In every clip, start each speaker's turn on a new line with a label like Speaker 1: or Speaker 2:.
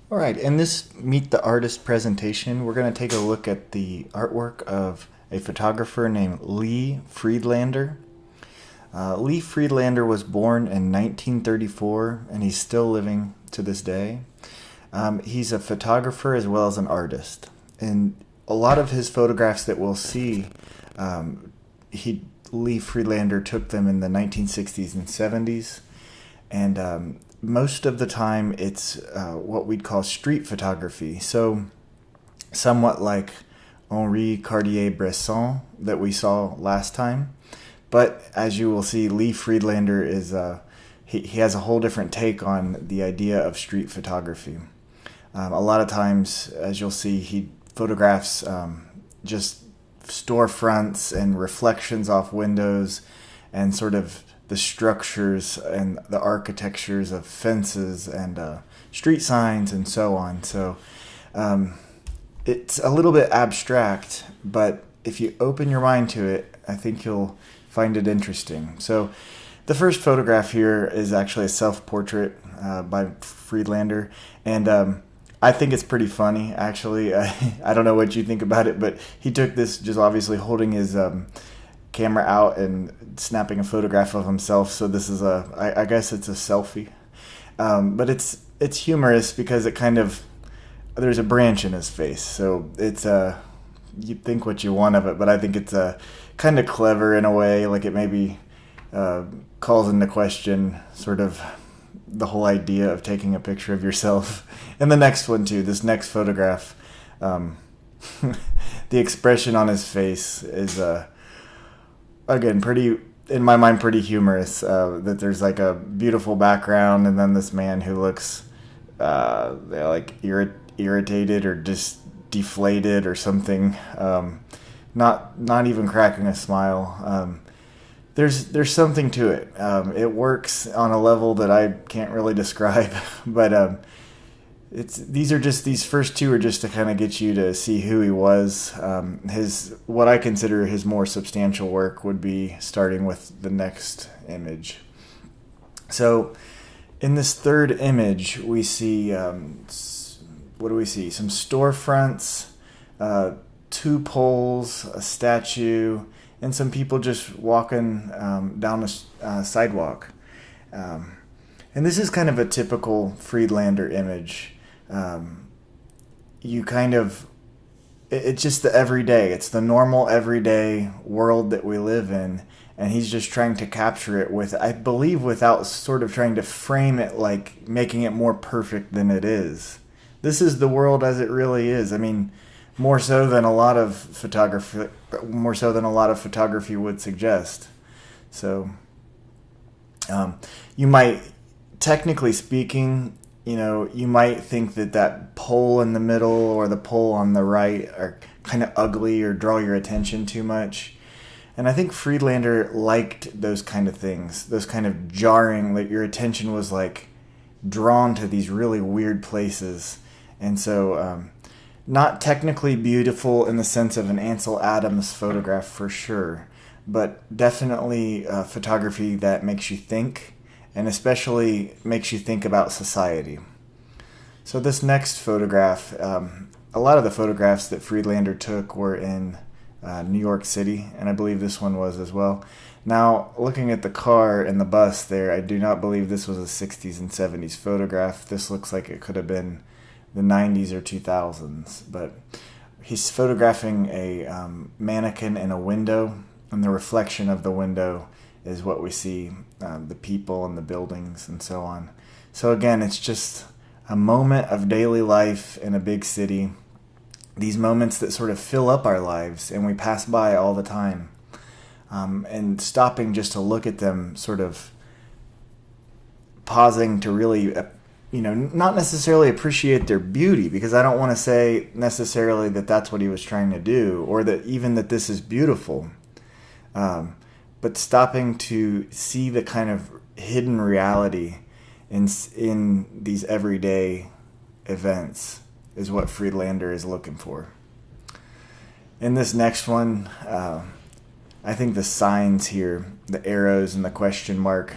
Speaker 1: All right, in this Meet the Artist presentation, we're going to take a look at the artwork of a photographer named Lee Friedlander. Lee Friedlander was born in 1934, and he's still living to this day. He's a photographer as well as an artist. And a lot of his photographs that we'll see, Lee Friedlander took them in the 1960s and 70s. And most of the time it's what we'd call street photography. So somewhat like Henri Cartier-Bresson that we saw last time. But as you will see, Lee Friedlander is he has a whole different take on the idea of street photography. A lot of times, as you'll see, he photographs just storefronts and reflections off windows and sort of the structures and the architectures of fences and street signs and so on. So it's a little bit abstract, but if you open your mind to it, I think you'll find it interesting. So the first photograph here is actually a self-portrait by Friedlander, and I think it's pretty funny, actually. I don't know what you think about it, but he took this just obviously holding his camera out and snapping a photograph of himself. So this is I guess it's a selfie, but it's humorous because it kind of, there's a branch in his face, so it's you think what you want of it, but I think it's kind of clever in a way. Like it maybe calls into question sort of the whole idea of taking a picture of yourself. And the next one too, this next photograph, the expression on his face is again pretty, in my mind, pretty humorous. That there's like a beautiful background and then this man who looks like irritated or just deflated or something, not even cracking a smile. There's something to it. It works on a level that I can't really describe, but these first two are just to kind of get you to see who he was. What I consider his more substantial work would be starting with the next image. So in this third image, we see what do we see? Some storefronts, two poles, a statue, and some people just walking down a sidewalk. And this is kind of a typical Friedlander image. It's just the everyday. It's the normal everyday world that we live in. And he's just trying to capture it with, I believe, without sort of trying to frame it like making it more perfect than it is. This is the world as it really is. I mean, more so than a lot of photography would suggest. So, you might, technically speaking, you might think that pole in the middle or the pole on the right are kind of ugly or draw your attention too much. And I think Friedlander liked those kind of things, those kind of jarring, that your attention was like drawn to these really weird places. And so, not technically beautiful in the sense of an Ansel Adams photograph for sure, but definitely photography that makes you think, and especially makes you think about society. So this next photograph, a lot of the photographs that Friedlander took were in New York City, and I believe this one was as well. Now, looking at the car and the bus there, I do not believe this was a 60s and 70s photograph. This looks like it could have been the 90s or 2000s, but he's photographing a mannequin in a window, and the reflection of the window is what we see, the people and the buildings and so on. So again, it's just a moment of daily life in a big city, these moments that sort of fill up our lives and we pass by all the time, and stopping just to look at them, sort of pausing to really not necessarily appreciate their beauty, because I don't want to say necessarily that that's what he was trying to do, or that even that this is beautiful, but stopping to see the kind of hidden reality in these everyday events is what Friedlander is looking for. In this next one, I think the signs here, the arrows and the question mark,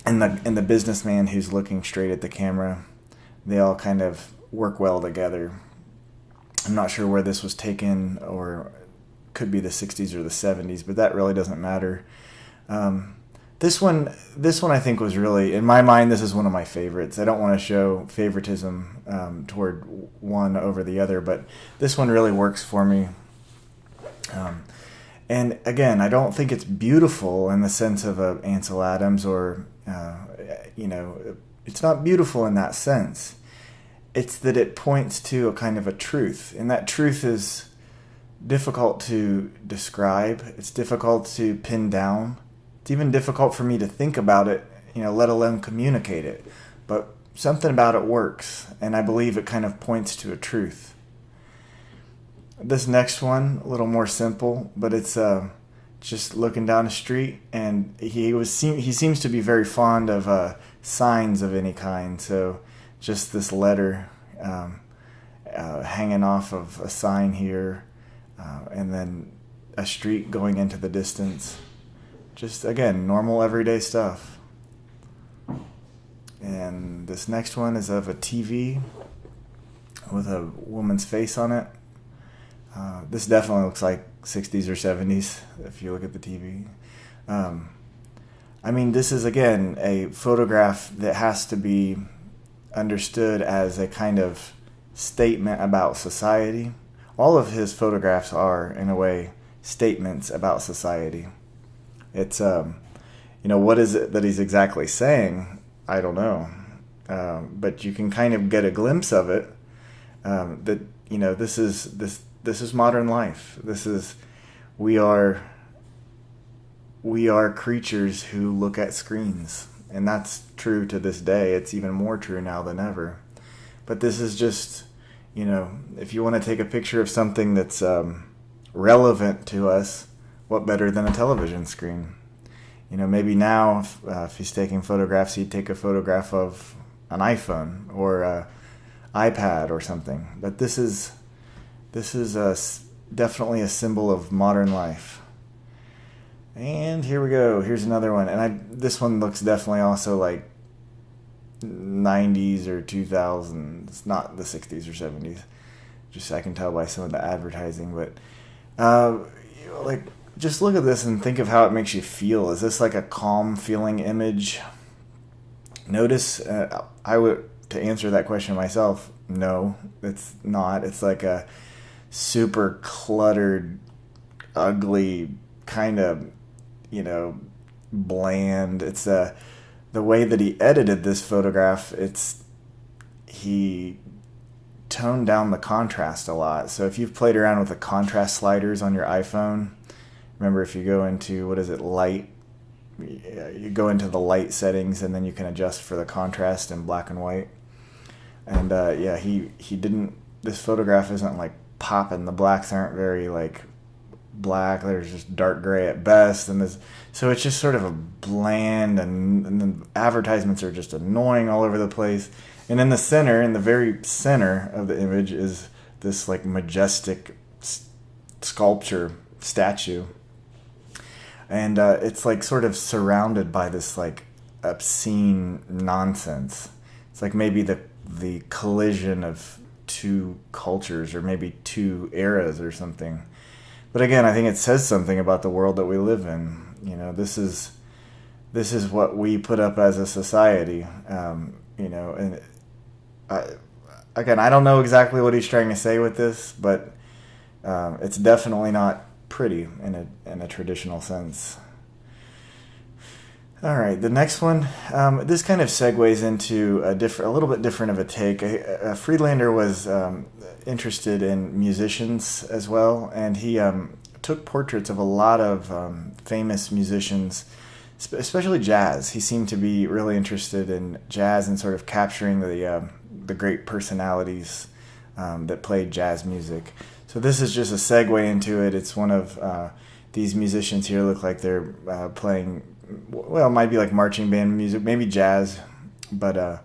Speaker 1: and the businessman who's looking straight at the camera, they all kind of work well together. I'm not sure where this was taken, or could be the 60s or the 70s, but that really doesn't matter. This one I think was really, in my mind, this is one of my favorites. I don't want to show favoritism toward one over the other, but this one really works for me. And again, I don't think it's beautiful in the sense of Ansel Adams, or it's not beautiful in that sense. It's that it points to a kind of a truth, and that truth is difficult to describe. It's difficult to pin down. It's even difficult for me to think about it, let alone communicate it. But something about it works, and I believe it kind of points to a truth. This next one, a little more simple, but it's just looking down the street, and he seems to be very fond of signs of any kind. So just this letter hanging off of a sign here, and then a street going into the distance. Just, again, normal everyday stuff. And this next one is of a TV with a woman's face on it. This definitely looks like 60s or 70s if you look at the TV. This is, again, a photograph that has to be understood as a kind of statement about society. All of his photographs are, in a way, statements about society. It's, what is it that he's exactly saying? I don't know. But you can kind of get a glimpse of it. That, this is modern life. We are creatures who look at screens. And that's true to this day. It's even more true now than ever. But this is just, if you want to take a picture of something that's relevant to us, what better than a television screen? Maybe now, if he's taking photographs, he'd take a photograph of an iPhone or an iPad or something. But this is definitely a symbol of modern life. And here we go. Here's another one. And this one looks definitely also like 90s or 2000s. It's not the 60s or 70s. Just I can tell by some of the advertising. But just look at this and think of how it makes you feel. Is this like a calm feeling image? Notice, to answer that question myself, no, it's not. It's like a super cluttered, ugly, kind of, bland. It's the way that he edited this photograph, he toned down the contrast a lot. So if you've played around with the contrast sliders on your iPhone, remember if you go into, light, you go into the light settings and then you can adjust for the contrast in black and white. And he didn't, this photograph isn't like popping. The blacks aren't very like black. There's just dark gray at best. So it's just sort of a bland, and the advertisements are just annoying all over the place. And in the very center of the image is this like majestic statue. And it's like sort of surrounded by this like obscene nonsense. It's like maybe the collision of two cultures, or maybe two eras or something. But again, I think it says something about the world that we live in. This is what we put up as a society. And I don't know exactly what he's trying to say with this, but it's definitely not pretty in a traditional sense. All right, the next one. This kind of segues into a little bit different of a take. Friedlander was interested in musicians as well, and he took portraits of a lot of famous musicians, especially jazz. He seemed to be really interested in jazz and sort of capturing the great personalities that played jazz music. So this is just a segue into it. It's one of these musicians here look like they're playing, well, it might be like marching band music, maybe jazz, but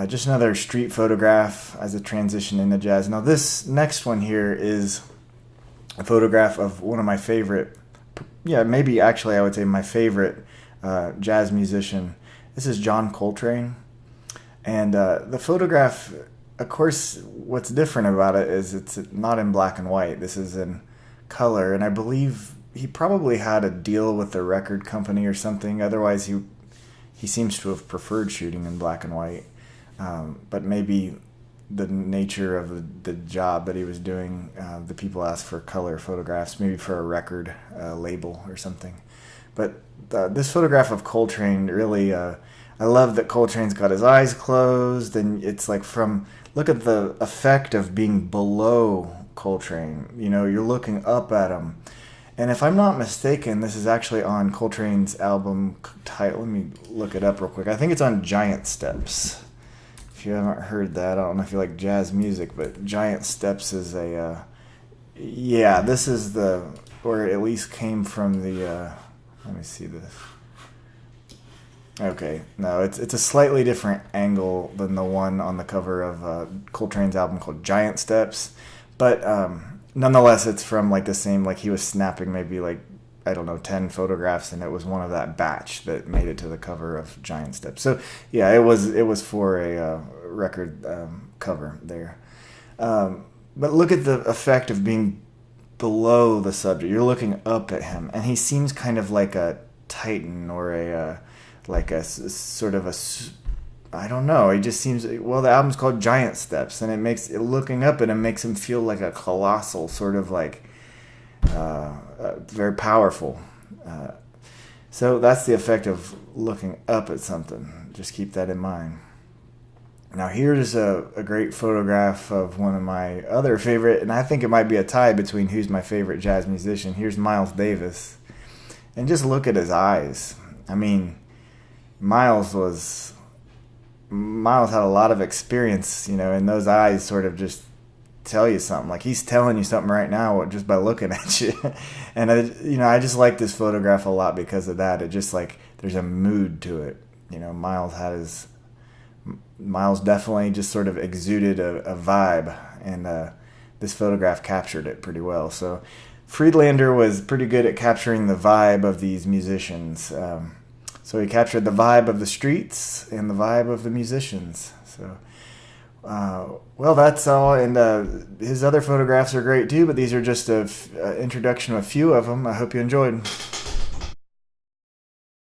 Speaker 1: just another street photograph as a transition into jazz. Now this next one here is a photograph of one of my favorite, maybe actually I would say my favorite jazz musician. This is John Coltrane. And the photograph, of course, what's different about it is it's not in black and white. This is in color, and I believe he probably had a deal with the record company or something. Otherwise, he seems to have preferred shooting in black and white. But maybe the nature of the job that he was doing, the people asked for color photographs, maybe for a record label or something. But this photograph of Coltrane really, I love that Coltrane's got his eyes closed, and it's like look at the effect of being below Coltrane. You know, you're looking up at him. And if I'm not mistaken, this is actually on Coltrane's album title. Let me look it up real quick. I think it's on Giant Steps. If you haven't heard that, I don't know if you like jazz music, but Giant Steps is this is or at least came from the, let me see this. Okay, no, it's a slightly different angle than the one on the cover of Coltrane's album called Giant Steps, but nonetheless, it's from like the same, like he was snapping maybe like, I don't know, 10 photographs, and it was one of that batch that made it to the cover of Giant Steps. So yeah, it was for a record cover there. But look at the effect of being below the subject. You're looking up at him, and he seems kind of like a titan or sort of a, I don't know. He just seems, well, the album's called Giant Steps, and it makes it, looking up at him makes him feel like a colossal, sort of like very powerful. So that's the effect of looking up at something. Just keep that in mind. Now here's a great photograph of one of my other favorite, and I think it might be a tie between who's my favorite jazz musician. Here's Miles Davis. And just look at his eyes. I mean, Miles had a lot of experience, you know, and those eyes sort of just tell you something. Like he's telling you something right now just by looking at you. And I just like this photograph a lot because of that. It just like there's a mood to it. You know, Miles definitely just sort of exuded a vibe, and this photograph captured it pretty well. So Friedlander was pretty good at capturing the vibe of these musicians. So he captured the vibe of the streets and the vibe of the musicians. So, well, that's all. And his other photographs are great too, but these are just an introduction of a few of them. I hope you enjoyed.